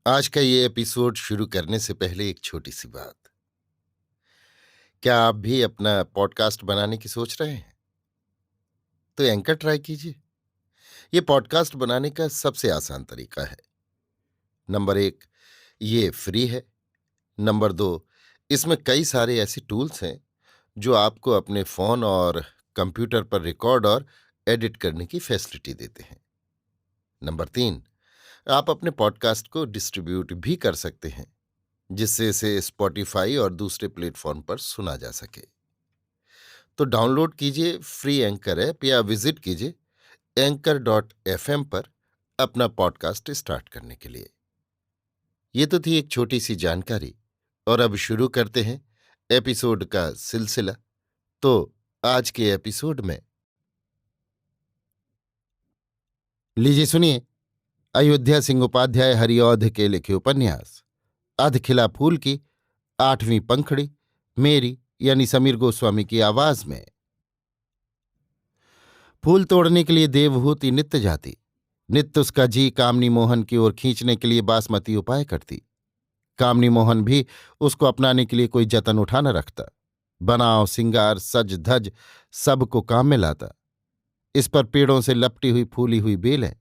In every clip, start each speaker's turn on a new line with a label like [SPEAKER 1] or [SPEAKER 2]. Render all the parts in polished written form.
[SPEAKER 1] आज का ये एपिसोड शुरू करने से पहले एक छोटी सी बात। क्या आप भी अपना पॉडकास्ट बनाने की सोच रहे हैं? तो एंकर ट्राई कीजिए। ये पॉडकास्ट बनाने का सबसे आसान तरीका है। नंबर एक, ये फ्री है। नंबर दो, इसमें कई सारे ऐसे टूल्स हैं जो आपको अपने फोन और कंप्यूटर पर रिकॉर्ड और एडिट करने की फैसिलिटी देते हैं। नंबर तीन, आप अपने पॉडकास्ट को डिस्ट्रीब्यूट भी कर सकते हैं, जिससे इसे स्पॉटिफाई और दूसरे प्लेटफॉर्म पर सुना जा सके। तो डाउनलोड कीजिए फ्री एंकर ऐप या विजिट कीजिए anchor.fm पर अपना पॉडकास्ट स्टार्ट करने के लिए। ये तो थी एक छोटी सी जानकारी, और अब शुरू करते हैं एपिसोड का सिलसिला। तो आज के एपिसोड में लीजिए सुनिए अयोध्या सिंह उपाध्याय हरिऔध के लिखे उपन्यास अध खिला फूल की 8वीं पंखुड़ी, मेरी यानी समीर गोस्वामी की आवाज में। फूल तोड़ने के लिए देवहूति नित्य जाती। नित्य उसका जी कामनी मोहन की ओर खींचने के लिए बासमती उपाय करती। कामनी मोहन भी उसको अपनाने के लिए कोई जतन उठा न रखता। बनाव सिंगार सज धज सबको काम में लाता। इस पर पेड़ों से लपटी हुई फूली हुई बेलें,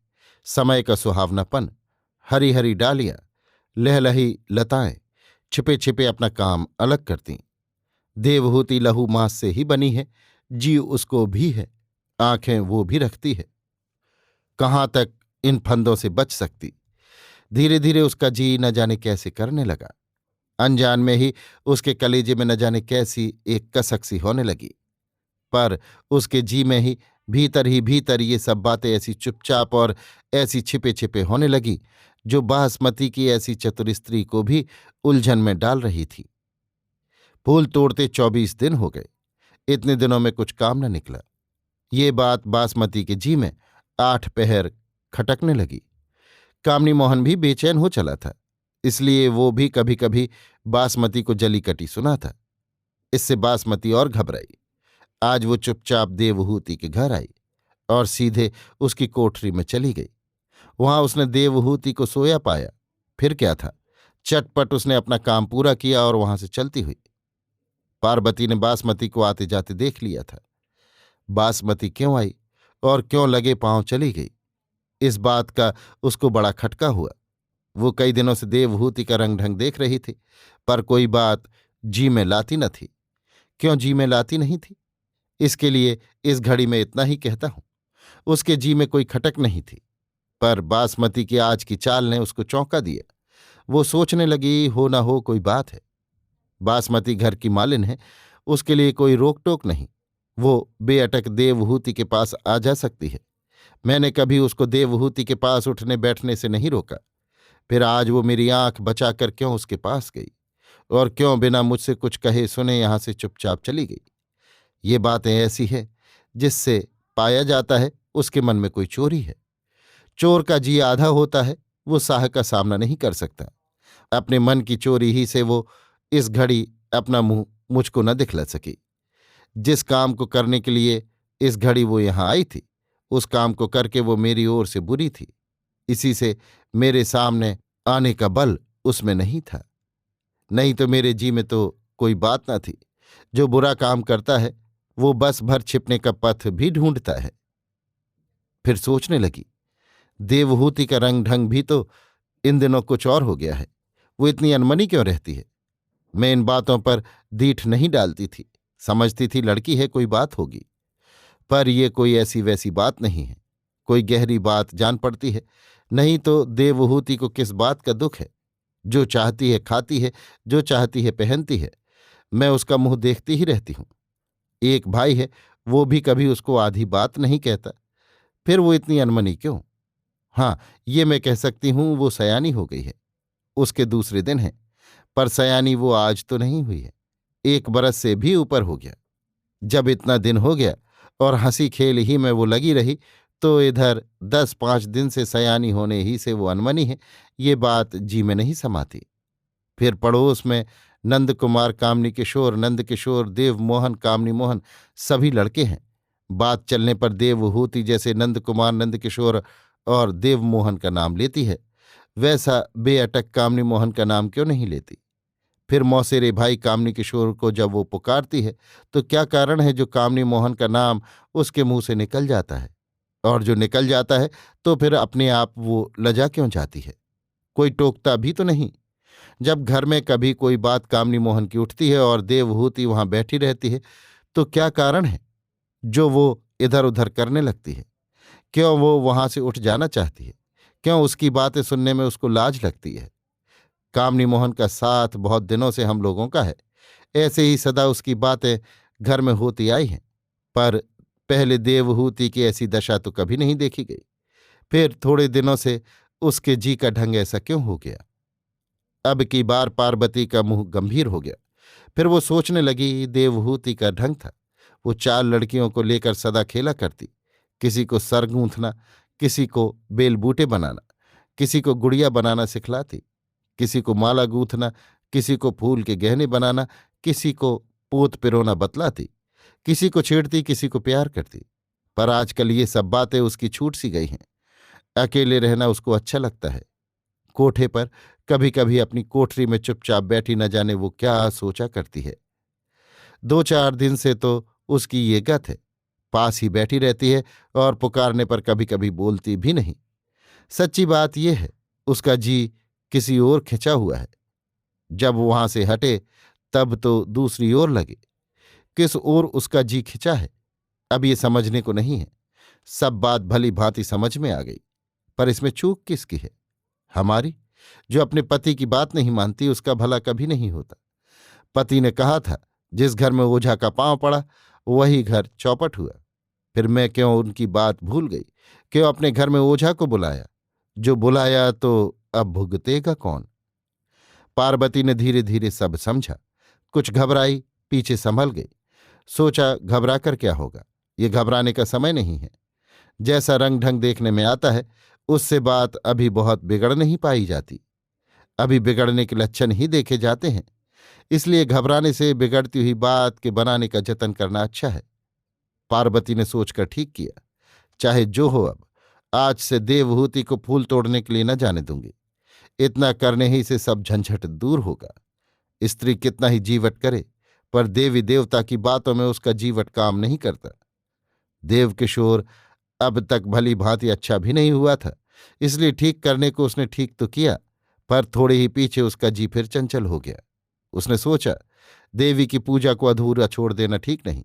[SPEAKER 1] समय का सुहावनापन, हरी हरी डालियां, लहलही लताएं छिपे छिपे अपना काम अलग करतीं। देवहूति लहू मांस से ही बनी है, जी उसको भी है, आंखें वो भी रखती है। कहाँ तक इन फंदों से बच सकती। धीरे धीरे उसका जी न जाने कैसे करने लगा। अनजान में ही उसके कलेजे में न जाने कैसी एक कसक सी होने लगी। पर उसके जी में ही भीतर ये सब बातें ऐसी चुपचाप और ऐसी छिपे छिपे होने लगी, जो बासमती की ऐसी चतुर स्त्री को भी उलझन में डाल रही थी। फूल तोड़ते 24 दिन हो गए। इतने दिनों में कुछ काम न निकला। ये बात बासमती के जी में 8 पहर खटकने लगी। कामनी मोहन भी बेचैन हो चला था, इसलिए वो भी कभी कभी बासमती को जली कटी सुना था। इससे बासमती और घबराई। आज वो चुपचाप देवहूति के घर आई और सीधे उसकी कोठरी में चली गई। वहां उसने देवहूति को सोया पाया। फिर क्या था, चटपट उसने अपना काम पूरा किया और वहां से चलती हुई। पार्वती ने बासमती को आते जाते देख लिया था। बासमती क्यों आई और क्यों लगे पांव चली गई, इस बात का उसको बड़ा खटका हुआ। वो कई दिनों से देवहूति का रंग ढंग देख रही थी, पर कोई बात जी में लाती न थी। क्यों जी में लाती नहीं थी, इसके लिए इस घड़ी में इतना ही कहता हूं। उसके जी में कोई खटक नहीं थी, पर बासमती की आज की चाल ने उसको चौंका दिया। वो सोचने लगी, हो ना हो कोई बात है। बासमती घर की मालिन है, उसके लिए कोई रोक टोक नहीं। वो बेअटक देवहूति के पास आ जा सकती है। मैंने कभी उसको देवहूति के पास उठने बैठने से नहीं रोका। फिर आज वो मेरी आंख बचाकर क्यों उसके पास गई, और क्यों बिना मुझसे कुछ कहे सुने यहां से चुपचाप चली गई। ये बातें ऐसी है जिससे पाया जाता है उसके मन में कोई चोरी है। चोर का जी आधा होता है, वो साह का सामना नहीं कर सकता। अपने मन की चोरी ही से वो इस घड़ी अपना मुंह मुझको न दिखला सकी। जिस काम को करने के लिए इस घड़ी वो यहां आई थी, उस काम को करके वो मेरी ओर से बुरी थी। इसी से मेरे सामने आने का बल उसमें नहीं था। नहीं तो मेरे जी में तो कोई बात न थी। जो बुरा काम करता है वो बस भर छिपने का पथ भी ढूंढता है। फिर सोचने लगी, देवहूति का रंग ढंग भी तो इन दिनों कुछ और हो गया है। वो इतनी अनमनी क्यों रहती है। मैं इन बातों पर दीठ नहीं डालती थी, समझती थी लड़की है, कोई बात होगी। पर ये कोई ऐसी वैसी बात नहीं है, कोई गहरी बात जान पड़ती है। नहीं तो देवहूति को किस बात का दुख है। जो चाहती है खाती है, जो चाहती है पहनती है। मैं उसका मुंह देखती ही रहती हूं। एक भाई है, वो भी कभी उसको आधी बात नहीं कहता। फिर वो इतनी अनमनी क्यों। हाँ, ये मैं कह सकती हूं, वो सयानी हो गई है। उसके दूसरे दिन है, पर सयानी वो आज तो नहीं हुई है। 1 बरस से भी ऊपर हो गया। जब इतना दिन हो गया और हंसी खेल ही में वो लगी रही, तो इधर 10-5 दिन से सयानी होने ही से वो अनमनी है, ये बात जी में नहीं समाती। फिर पड़ोस में नंद कुमार, कामनी किशोर, नंद किशोर, देवमोहन, कामनी मोहन सभी लड़के हैं। बात चलने पर देवहूति जैसे नंद कुमार, नंद किशोर और देवमोहन का नाम लेती है। वैसा बेअटक कामनी मोहन का नाम क्यों नहीं लेती? फिर मौसेरे भाई कामनी किशोर को जब वो पुकारती है तो क्या कारण है जो कामनी मोहन का नाम उसके मुंह से निकल जाता है? और जो निकल जाता है तो फिर अपने आप वो लजा क्यों जाती है? कोई टोकता भी तो नहीं। जब घर में कभी कोई बात कामनी मोहन की उठती है और देवहूति वहां बैठी रहती है तो क्या कारण है जो वो इधर उधर करने लगती है? क्यों वो वहां से उठ जाना चाहती है? क्यों उसकी बातें सुनने में उसको लाज लगती है? कामनी मोहन का साथ बहुत दिनों से हम लोगों का है। ऐसे ही सदा उसकी बातें घर में होती आई हैं। पर पहले देवहूति की ऐसी दशा तो कभी नहीं देखी गई। फिर थोड़े दिनों से उसके जी का ढंग ऐसा क्यों हो गया? अब की बार पार्वती का मुंह गंभीर हो गया। फिर वो सोचने लगी, देवहूति का ढंग था। वो 4 लड़कियों को लेकर सदा खेला करती। किसी को सर गूंथना, किसी को बेलबूटे बनाना, किसी को गुड़िया बनाना सिखलाती, किसी को माला गूंथना, किसी को फूल के गहने बनाना, किसी को पोत पिरोना बतलाती, किसी को छेड़ती, किसी को प्यार करती। पर आजकल ये सब बातें उसकी छूट सी गई हैं। अकेले रहना उसको अच्छा लगता है। कोठे पर कभी कभी अपनी कोठरी में चुपचाप बैठी न जाने वो क्या सोचा करती है। 2-4 दिन से तो उसकी ये गत है। पास ही बैठी रहती है और पुकारने पर कभी कभी बोलती भी नहीं। सच्ची बात यह है, उसका जी किसी ओर खिंचा हुआ है। जब वहां से हटे तब तो दूसरी ओर लगे। किस ओर उसका जी खिंचा है अब ये समझने को नहीं है। सब बात भली भांति समझ में आ गई। पर इसमें चूक किसकी है? हमारी, जो अपने पति की बात नहीं मानती। उसका भला कभी नहीं होता। पति ने कहा था, जिस घर में ओझा का पांव पड़ा वही घर चौपट हुआ। फिर मैं क्यों उनकी बात भूल गई? क्यों अपने घर में ओझा को बुलाया? जो बुलाया तो अब भुगतेगा कौन? पार्वती ने धीरे धीरे सब समझा। कुछ घबराई, पीछे संभल गई। सोचा, घबरा कर क्या होगा? ये घबराने का समय नहीं है। जैसा रंग ढंग देखने में आता है उससे बात अभी बहुत बिगड़ नहीं पाई जाती। अभी बिगड़ने के लक्षण ही देखे जाते हैं। इसलिए घबराने से बिगड़ती हुई बात के बनाने का जतन करना अच्छा है। पार्वती ने सोचकर ठीक किया। चाहे जो हो, अब आज से देवहूति को फूल तोड़ने के लिए न जाने दूंगी। इतना करने ही से सब झंझट दूर होगा। स्त्री कितना ही जीवट करे, पर देवी देवता की बातों में उसका जीवट काम नहीं करता। देवकिशोर अब तक भली भांति अच्छा भी नहीं हुआ था, इसलिए ठीक करने को उसने ठीक तो किया, पर थोड़े ही पीछे उसका जी फिर चंचल हो गया। उसने सोचा, देवी की पूजा को अधूरा छोड़ देना ठीक नहीं।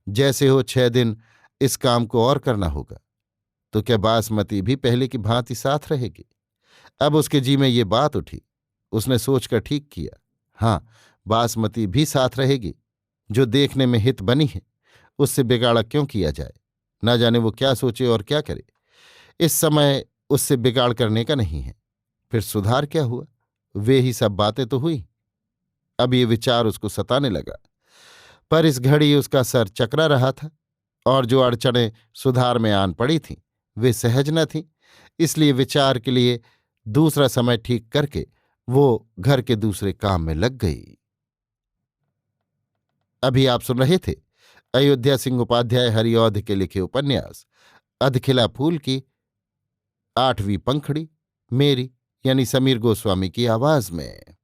[SPEAKER 1] जैसे हो 6 दिन इस काम को और करना होगा। तो क्या बासमती भी पहले की भांति साथ रहेगी? अब उसके जी में ये बात उठी। उसने सोचकर ठीक किया। हाँ, बासमती भी साथ रहेगी। जो देखने में हित बनी है उससे बिगाड़ा क्यों किया जाए? न जाने वो क्या सोचे और क्या करे। इस समय उससे बिगाड़ करने का नहीं है। फिर सुधार क्या हुआ? वे ही सब बातें तो हुई। अब ये विचार उसको सताने लगा। पर इस घड़ी उसका सर चकरा रहा था और जो अड़चनें सुधार में आन पड़ी थीं वे सहज न थीं। इसलिए विचार के लिए दूसरा समय ठीक करके वो घर के दूसरे काम में लग गई। अभी आप सुन रहे थे अयोध्या सिंह उपाध्याय हरिऔध के लिखे उपन्यास अधखिला फूल की 8वीं पंखुड़ी, मेरी यानी समीर गोस्वामी की आवाज में।